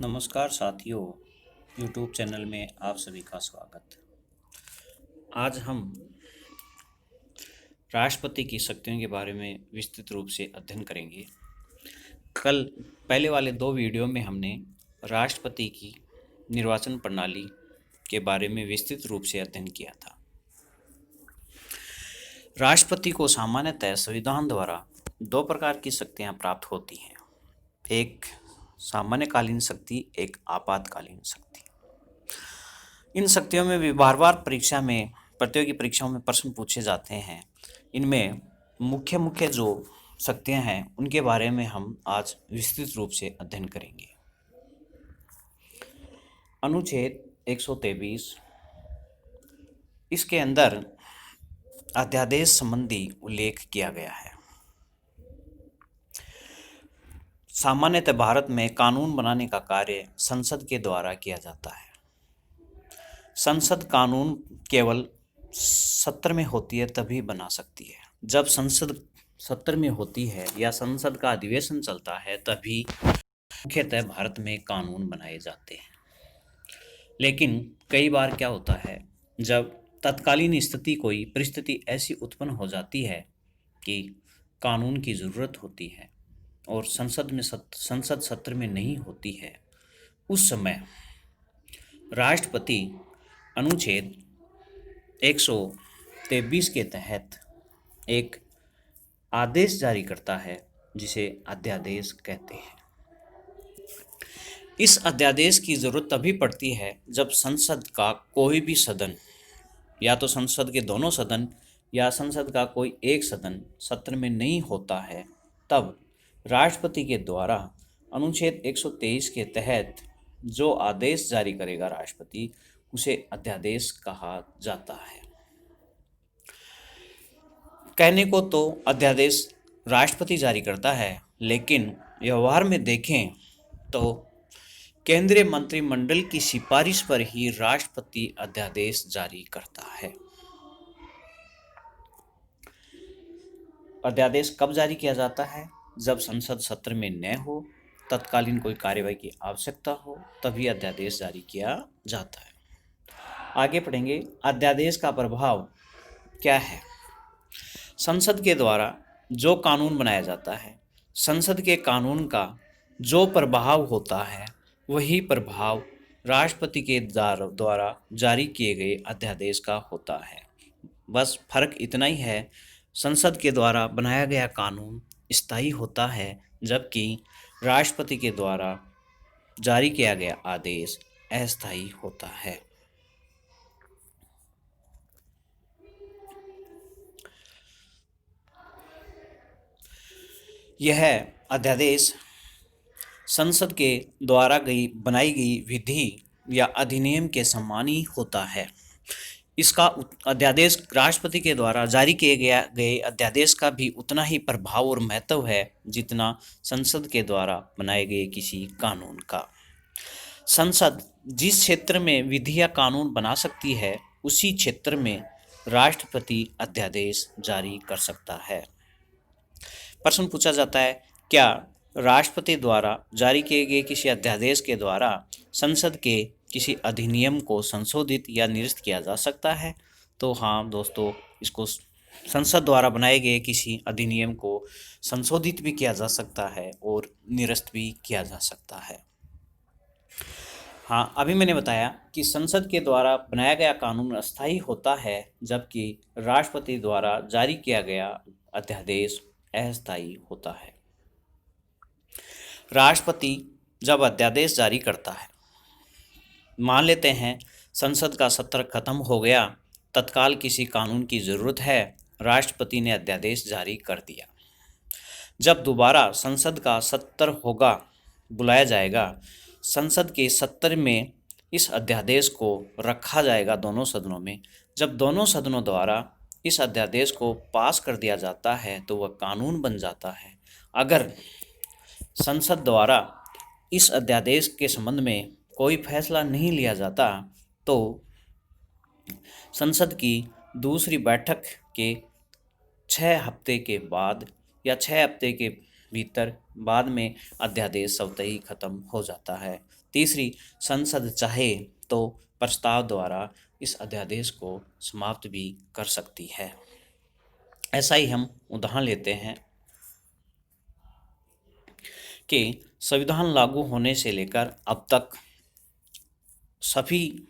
नमस्कार साथियों, YouTube channel में आप सभी का स्वागत। आज हम राष्ट्रपति की शक्तियों के बारे में विस्तृत रूप से अध्ययन करेंगे। कल पहले वाले दो वीडियो में हमने राष्ट्रपति की निर्वाचन प्रणाली के बारे में विस्तृत रूप से अध्ययन किया था। राष्ट्रपति को सामान्यतः संविधान द्वारा दो प्रकार की शक्तियां प्राप्त होती हैं, एक सामान्यकालीन शक्ति, एक आपातकालीन शक्ति। इन शक्तियों में भी बार बार प्रतियोगी परीक्षाओं में प्रश्न पूछे जाते हैं। इनमें मुख्य मुख्य जो शक्तियां हैं उनके बारे में हम आज विस्तृत रूप से अध्ययन करेंगे। अनुच्छेद 123 इसके अंदर अध्यादेश संबंधी उल्लेख किया गया है। सामान्यतः भारत में कानून बनाने का कार्य संसद के द्वारा किया जाता है। संसद कानून केवल सत्र में होती है तभी बना सकती है। जब संसद सत्र में होती है या संसद का अधिवेशन चलता है तभी मुख्यतः भारत में कानून बनाए जाते हैं। लेकिन कई बार क्या होता है, जब तत्कालीन कोई परिस्थिति ऐसी उत्पन्न हो जाती है कि कानून की ज़रूरत होती है और संसद सत्र में नहीं होती है, उस समय राष्ट्रपति अनुच्छेद 123 के तहत एक आदेश जारी करता है जिसे अध्यादेश कहते हैं। इस अध्यादेश की ज़रूरत तभी पड़ती है जब संसद का कोई भी सदन, या तो संसद के दोनों सदन या संसद का कोई एक सदन सत्र में नहीं होता है, तब राष्ट्रपति के द्वारा अनुच्छेद 123 के तहत जो आदेश जारी करेगा राष्ट्रपति, उसे अध्यादेश कहा जाता है। कहने को तो अध्यादेश राष्ट्रपति जारी करता है, लेकिन व्यवहार में देखें तो केंद्रीय मंत्रिमंडल की सिफारिश पर ही राष्ट्रपति अध्यादेश जारी करता है। अध्यादेश कब जारी किया जाता है? जब संसद सत्र में न हो, तत्कालीन कोई कार्यवाही की आवश्यकता हो, तभी अध्यादेश जारी किया जाता है। आगे पढ़ेंगे, अध्यादेश का प्रभाव क्या है। संसद के द्वारा जो कानून बनाया जाता है, संसद के कानून का जो प्रभाव होता है, वही प्रभाव राष्ट्रपति के द्वारा जारी किए गए अध्यादेश का होता है। बस फर्क इतना ही है, संसद के द्वारा बनाया गया कानून स्थायी होता है, जबकि राष्ट्रपति के द्वारा जारी किया गया आदेश अस्थायी होता है। यह अध्यादेश संसद के द्वारा बनाई गई विधि या अधिनियम के समान ही होता है। इसका अध्यादेश राष्ट्रपति के द्वारा जारी किए गए अध्यादेश का भी उतना ही प्रभाव और महत्व है जितना संसद के द्वारा बनाए गए किसी कानून का। संसद जिस क्षेत्र में विधि या कानून बना सकती है, उसी क्षेत्र में राष्ट्रपति अध्यादेश जारी कर सकता है। प्रश्न पूछा जाता है, क्या राष्ट्रपति द्वारा जारी किए गए किसी अध्यादेश के द्वारा संसद के किसी अधिनियम को संशोधित या निरस्त किया जा सकता है? तो हाँ दोस्तों, इसको संसद द्वारा बनाए गए किसी अधिनियम को संशोधित भी किया जा सकता है और निरस्त भी किया जा सकता है। हाँ, अभी मैंने बताया कि संसद के द्वारा बनाया गया कानून अस्थायी होता है, जबकि राष्ट्रपति द्वारा जारी किया गया अध्यादेश अस्थायी होता है। राष्ट्रपति जब अध्यादेश जारी करता है, मान लेते हैं संसद का सत्र खत्म हो गया, तत्काल किसी कानून की ज़रूरत है, राष्ट्रपति ने अध्यादेश जारी कर दिया। जब दोबारा संसद का सत्र होगा, बुलाया जाएगा, संसद के सत्र में इस अध्यादेश को रखा जाएगा दोनों सदनों में। जब दोनों सदनों द्वारा इस अध्यादेश को पास कर दिया जाता है तो वह कानून बन जाता है। अगर संसद द्वारा इस अध्यादेश के संबंध में कोई फैसला नहीं लिया जाता तो संसद की दूसरी बैठक के 6 हफ्ते के बाद या 6 हफ्ते के भीतर बाद में अध्यादेश स्वतः ही खत्म हो जाता है। तीसरी, संसद चाहे तो प्रस्ताव द्वारा इस अध्यादेश को समाप्त भी कर सकती है। ऐसा ही हम उदाहरण लेते हैं कि संविधान लागू होने से लेकर अब तक सभी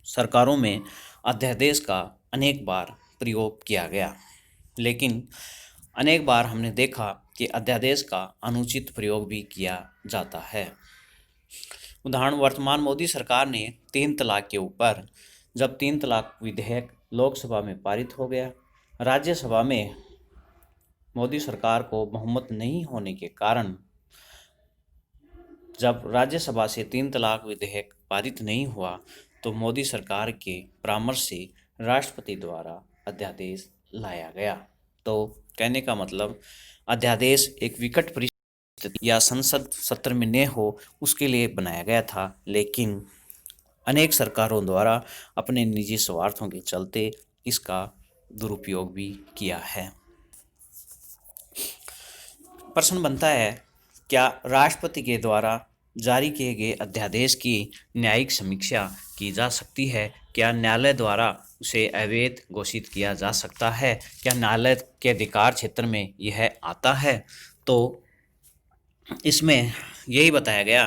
सरकारों में अध्यादेश का अनेक बार प्रयोग किया गया, लेकिन अनेक बार हमने देखा कि अध्यादेश का अनुचित प्रयोग भी किया जाता है। उदाहरण, वर्तमान मोदी सरकार ने 3 तलाक के ऊपर, जब 3 तलाक विधेयक लोकसभा में पारित हो गया, राज्यसभा में मोदी सरकार को बहुमत नहीं होने के कारण जब राज्यसभा से 3 तलाक विधेयक पारित नहीं हुआ तो मोदी सरकार के परामर्श से राष्ट्रपति द्वारा अध्यादेश लाया गया। तो कहने का मतलब, अध्यादेश एक विकट परिस्थिति या संसद सत्र में न हो उसके लिए बनाया गया था, लेकिन अनेक सरकारों द्वारा अपने निजी स्वार्थों के चलते इसका दुरुपयोग भी किया है। प्रश्न बनता है, क्या राष्ट्रपति के द्वारा जारी किए गए अध्यादेश की न्यायिक समीक्षा की जा सकती है? क्या न्यायालय द्वारा उसे अवैध घोषित किया जा सकता है? क्या न्यायालय के अधिकार क्षेत्र में यह आता है? तो इसमें यही बताया गया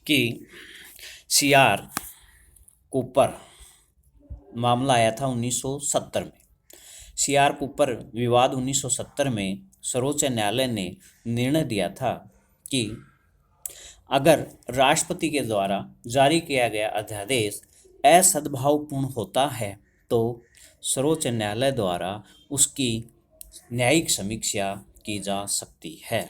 कि सीआर कूपर मामला आया था 1970 में। सीआर कूपर विवाद 1970 में सर्वोच्च न्यायालय ने निर्णय दिया था कि अगर राष्ट्रपति के द्वारा जारी किया गया अध्यादेश असद्भावपूर्ण होता है तो सर्वोच्च न्यायालय द्वारा उसकी न्यायिक समीक्षा की जा सकती है।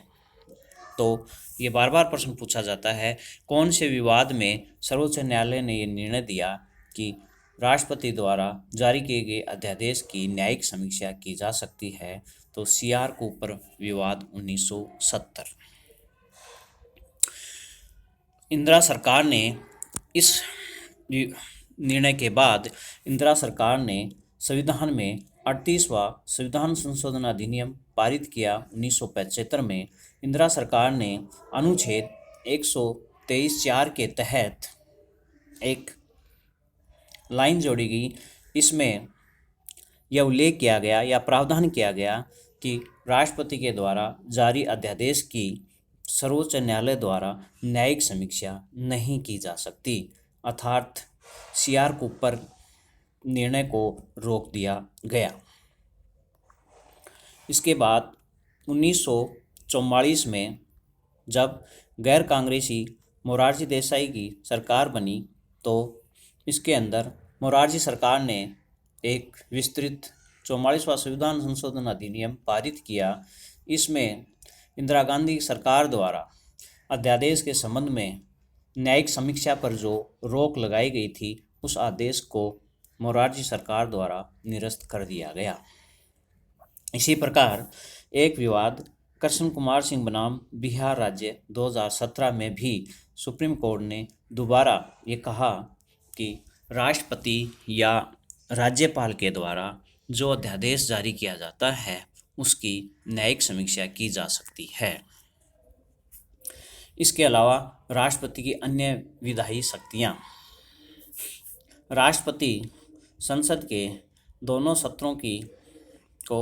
तो ये बार बार प्रश्न पूछा जाता है, कौन से विवाद में सर्वोच्च न्यायालय ने ये निर्णय दिया कि राष्ट्रपति द्वारा जारी किए गए अध्यादेश की न्यायिक समीक्षा की जा सकती है? तो सीआर कूपर विवाद 1970। इंदिरा सरकार ने इस निर्णय के बाद इंदिरा सरकार ने संविधान में 38वां संविधान संशोधन अधिनियम पारित किया 1975 में। इंदिरा सरकार ने अनुच्छेद 123(4) के तहत एक लाइन जोड़ी गई। इसमें यह उल्लेख किया गया या प्रावधान किया गया कि राष्ट्रपति के द्वारा जारी अध्यादेश की सर्वोच्च न्यायालय द्वारा न्यायिक समीक्षा नहीं की जा सकती, अर्थात सीआर कूपर निर्णय को रोक दिया गया। इसके बाद 1944 में जब गैर कांग्रेसी मोरारजी देसाई की सरकार बनी तो इसके अंदर मोरारजी सरकार ने एक विस्तृत 44वां संविधान संशोधन अधिनियम पारित किया। इसमें इंदिरा गांधी सरकार द्वारा अध्यादेश के संबंध में न्यायिक समीक्षा पर जो रोक लगाई गई थी उस आदेश को मोरारजी सरकार द्वारा निरस्त कर दिया गया। इसी प्रकार एक विवाद कृष्ण कुमार सिंह बनाम बिहार राज्य 2017 में भी सुप्रीम कोर्ट ने दोबारा ये कहा कि राष्ट्रपति या राज्यपाल के द्वारा जो अध्यादेश जारी किया जाता है उसकी न्यायिक समीक्षा की जा सकती है। इसके अलावा राष्ट्रपति की अन्य विधायी शक्तियाँ, राष्ट्रपति संसद के दोनों सत्रों को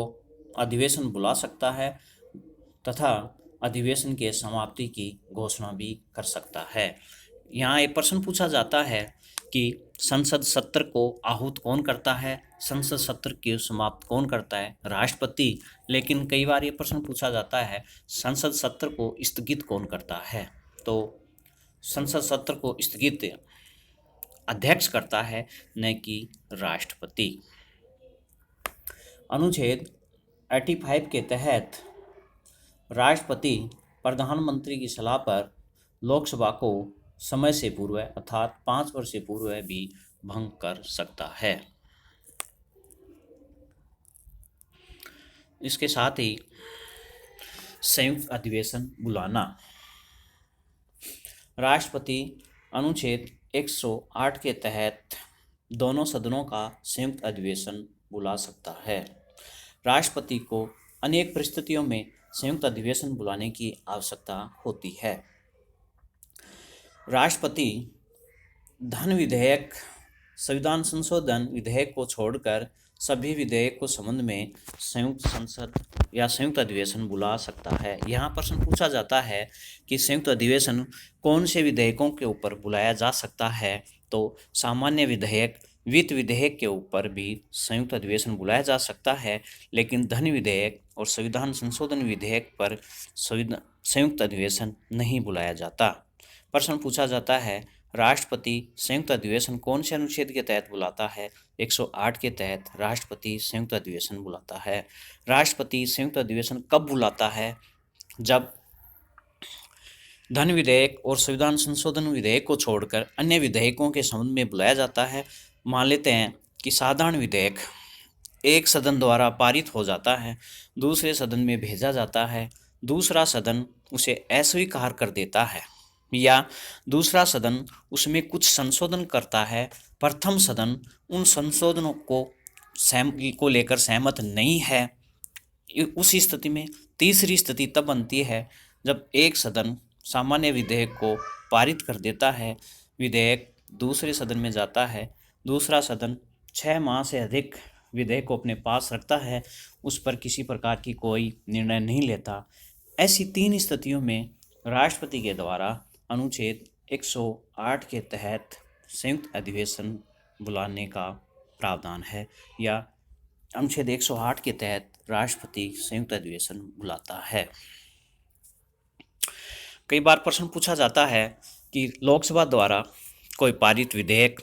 अधिवेशन बुला सकता है तथा अधिवेशन के समाप्ति की घोषणा भी कर सकता है। यहाँ एक प्रश्न पूछा जाता है कि संसद सत्र को आहूत कौन करता है, संसद सत्र की समाप्त कौन करता है? राष्ट्रपति। लेकिन कई बार ये प्रश्न पूछा जाता है संसद सत्र को स्थगित कौन करता है? तो संसद सत्र को स्थगित अध्यक्ष करता है, न कि राष्ट्रपति। अनुच्छेद 85 के तहत राष्ट्रपति प्रधानमंत्री की सलाह पर लोकसभा को समय से पूर्व अर्थात 5 वर्ष से पूर्व भी भंग कर सकता है। इसके साथ ही संयुक्त अधिवेशन बुलाना, राष्ट्रपति अनुच्छेद 108 के तहत दोनों सदनों का संयुक्त अधिवेशन बुला सकता है। राष्ट्रपति को अनेक परिस्थितियों में संयुक्त अधिवेशन बुलाने की आवश्यकता होती है। राष्ट्रपति धन विधेयक, संविधान संशोधन विधेयक को छोड़कर सभी विधेयक को संबंध में संयुक्त संसद या संयुक्त अधिवेशन बुला सकता है। यहाँ प्रश्न पूछा जाता है कि संयुक्त अधिवेशन कौन से विधेयकों के ऊपर बुलाया जा सकता है, तो सामान्य विधेयक, वित्त विधेयक के ऊपर भी संयुक्त अधिवेशन बुलाया जा सकता है, लेकिन धन विधेयक और संविधान संशोधन विधेयक पर संयुक्त अधिवेशन नहीं बुलाया जाता। प्रश्न पूछा जाता है, राष्ट्रपति संयुक्त अधिवेशन कौन से अनुच्छेद के तहत बुलाता है? 108 के तहत राष्ट्रपति संयुक्त अधिवेशन बुलाता है। राष्ट्रपति संयुक्त अधिवेशन कब बुलाता है? जब धन विधेयक और संविधान संशोधन विधेयक को छोड़कर अन्य विधेयकों के संबंध में बुलाया जाता है। मान लेते हैं कि साधारण विधेयक एक सदन द्वारा पारित हो जाता है, दूसरे सदन में भेजा जाता है, दूसरा सदन उसे अस्वीकार कर देता है या दूसरा सदन उसमें कुछ संशोधन करता है, प्रथम सदन उन संशोधनों को लेकर सहमत नहीं है। उस स्थिति में तीसरी स्थिति तब बनती है जब एक सदन सामान्य विधेयक को पारित कर देता है, विधेयक दूसरे सदन में जाता है, दूसरा सदन 6 माह से अधिक विधेयक को अपने पास रखता है, उस पर किसी प्रकार की कोई निर्णय नहीं लेता। ऐसी 3 स्थितियों में राष्ट्रपति के द्वारा अनुच्छेद 108 के तहत संयुक्त अधिवेशन बुलाने का प्रावधान है, या अनुच्छेद 108 के तहत राष्ट्रपति संयुक्त अधिवेशन बुलाता है। कई बार प्रश्न पूछा जाता है कि लोकसभा द्वारा कोई पारित विधेयक,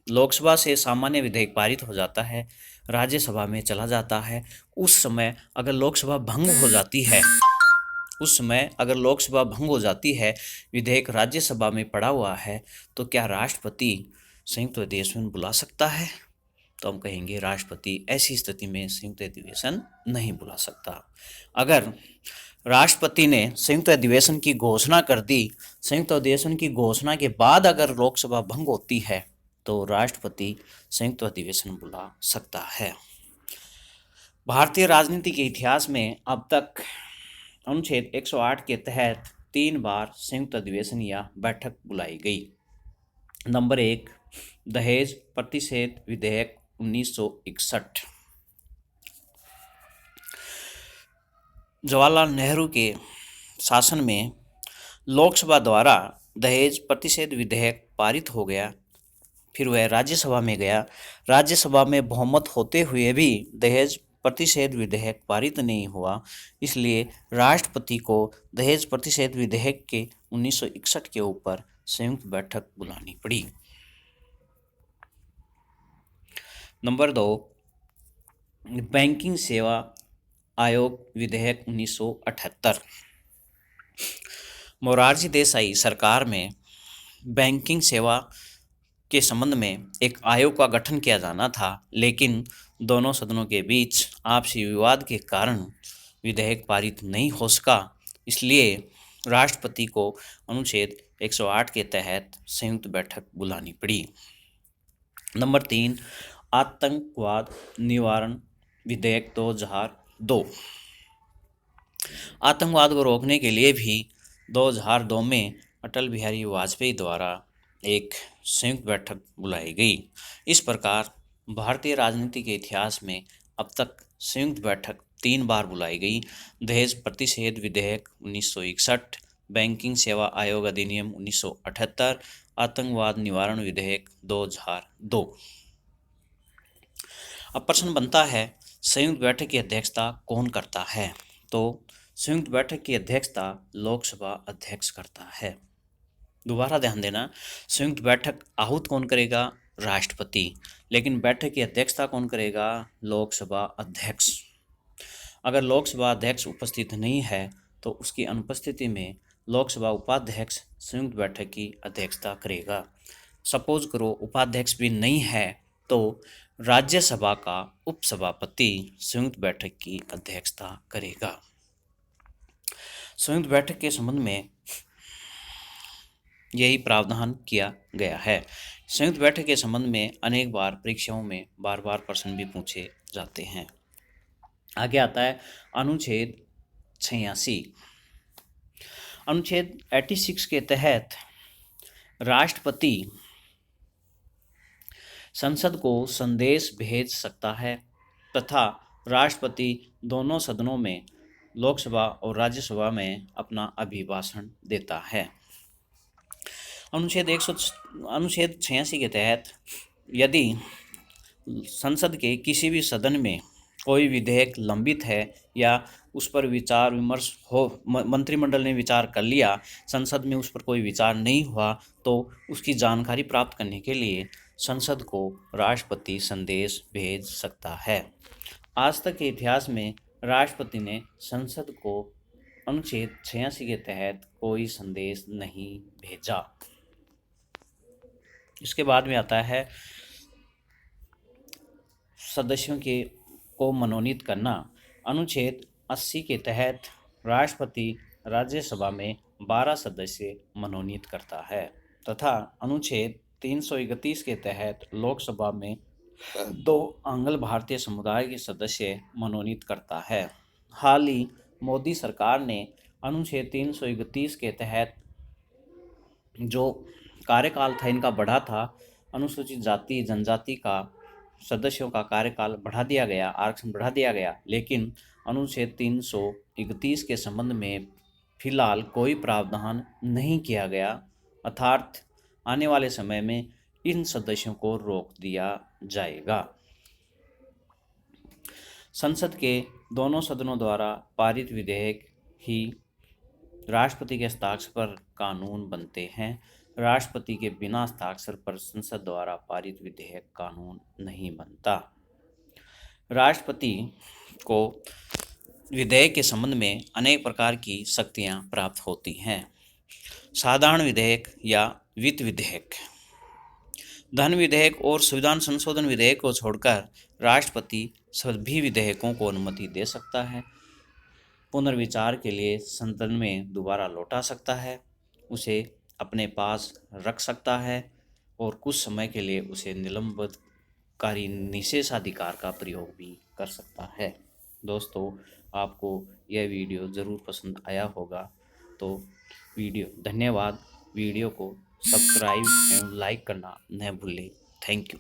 लोकसभा से सामान्य विधेयक पारित हो जाता है, राज्यसभा में चला जाता है, उस समय अगर लोकसभा भंग हो जाती है, विधेयक राज्यसभा में पड़ा हुआ है, तो क्या राष्ट्रपति संयुक्त अधिवेशन बुला सकता है? तो हम कहेंगे राष्ट्रपति ऐसी स्थिति में संयुक्त अधिवेशन नहीं बुला सकता। अगर राष्ट्रपति ने संयुक्त अधिवेशन की घोषणा कर दी, संयुक्त अधिवेशन की घोषणा के बाद अगर लोकसभा भंग होती है, तो राष्ट्रपति संयुक्त अधिवेशन बुला सकता है। भारतीय राजनीति के इतिहास में अब तक अनुच्छेद 108 के तहत 3 बार संयुक्त अधिवेशन या बैठक बुलाई गई। नंबर 1, दहेज प्रतिषेध विधेयक 1961। जवाहरलाल नेहरू के शासन में लोकसभा द्वारा दहेज प्रतिषेध विधेयक पारित हो गया, फिर वह राज्यसभा में गया। राज्यसभा में बहुमत होते हुए भी दहेज प्रतिषेध विधेयक पारित नहीं हुआ, इसलिए राष्ट्रपति को दहेज प्रतिषेध विधेयक के 1961 के ऊपर संयुक्त बैठक बुलानी पड़ी। नंबर 2, बैंकिंग सेवा आयोग विधेयक 1978। मोरारजी देसाई सरकार में बैंकिंग सेवा के संबंध में एक आयोग का गठन किया जाना था, लेकिन दोनों सदनों के बीच आपसी विवाद के कारण विधेयक पारित नहीं हो सका, इसलिए राष्ट्रपति को अनुच्छेद 108 के तहत संयुक्त बैठक बुलानी पड़ी। नंबर 3, आतंकवाद निवारण विधेयक 2002। आतंकवाद को रोकने के लिए भी 2002 में अटल बिहारी वाजपेयी द्वारा एक संयुक्त बैठक बुलाई गई। इस प्रकार भारतीय राजनीति के इतिहास में अब तक संयुक्त बैठक 3 बार बुलाई गई। दहेज प्रतिषेध विधेयक 1961, बैंकिंग सेवा आयोग अधिनियम 1978, आतंकवाद निवारण विधेयक 2002। अब प्रश्न बनता है, संयुक्त बैठक की अध्यक्षता कौन करता है? तो संयुक्त बैठक की अध्यक्षता लोकसभा अध्यक्ष करता है। दोबारा ध्यान देना, संयुक्त बैठक आहूत कौन करेगा? राष्ट्रपति। लेकिन बैठक की अध्यक्षता कौन करेगा? लोकसभा अध्यक्ष। अगर लोकसभा अध्यक्ष उपस्थित नहीं है तो उसकी अनुपस्थिति में लोकसभा उपाध्यक्ष संयुक्त बैठक की अध्यक्षता करेगा। सपोज करो उपाध्यक्ष भी नहीं है तो राज्यसभा का उपसभापति संयुक्त बैठक की अध्यक्षता करेगा। संयुक्त बैठक के संबंध में यही प्रावधान किया गया है। संयुक्त बैठक के संबंध में अनेक बार परीक्षाओं में बार बार प्रश्न भी पूछे जाते हैं। आगे आता है अनुच्छेद 1986 अनुच्छेद 86 के तहत राष्ट्रपति संसद को संदेश भेज सकता है तथा राष्ट्रपति दोनों सदनों में लोकसभा और राज्यसभा में अपना अभिभाषण देता है। अनुच्छेद 86 के तहत यदि संसद के किसी भी सदन में कोई विधेयक लंबित है या उस पर विचार विमर्श हो, मंत्रिमंडल ने विचार कर लिया, संसद में उस पर कोई विचार नहीं हुआ, तो उसकी जानकारी प्राप्त करने के लिए संसद को राष्ट्रपति संदेश भेज सकता है। आज तक के इतिहास में राष्ट्रपति ने संसद को अनुच्छेद 86 के तहत कोई संदेश नहीं भेजा। इसके बाद में आता है सदस्यों को मनोनीत करना। अनुच्छेद 80 के तहत राष्ट्रपति राज्यसभा में 12 सदस्य मनोनीत करता है तथा अनुच्छेद 331 के तहत लोकसभा में 2 आंग्ल भारतीय समुदाय के सदस्य मनोनीत करता है। हाल ही मोदी सरकार ने अनुच्छेद 331 के तहत जो कार्यकाल था इनका बढ़ा था, अनुसूचित जाति जनजाति का सदस्यों का कार्यकाल बढ़ा दिया गया, आरक्षण बढ़ा दिया गया, लेकिन अनुच्छेद 331 के संबंध में फिलहाल कोई प्रावधान नहीं किया गया, अर्थात आने वाले समय में इन सदस्यों को रोक दिया जाएगा। संसद के दोनों सदनों द्वारा पारित विधेयक ही राष्ट्रपति के हस्ताक्षर पर कानून बनते हैं। राष्ट्रपति के बिना हस्ताक्षर पर संसद द्वारा पारित विधेयक कानून नहीं बनता। राष्ट्रपति को विधेयक के संबंध में अनेक प्रकार की शक्तियां प्राप्त होती हैं। साधारण विधेयक या वित्त विधेयक, धन विधेयक और संविधान संशोधन विधेयक को छोड़कर राष्ट्रपति सभी विधेयकों को अनुमति दे सकता है, पुनर्विचार के लिए सदन में दोबारा लौटा सकता है, उसे अपने पास रख सकता है और कुछ समय के लिए उसे निलंबनकारी निषेधाधिकार का प्रयोग भी कर सकता है। दोस्तों, आपको यह वीडियो ज़रूर पसंद आया होगा, तो धन्यवाद। वीडियो को सब्सक्राइब एवं लाइक करना न भूलें। Thank you.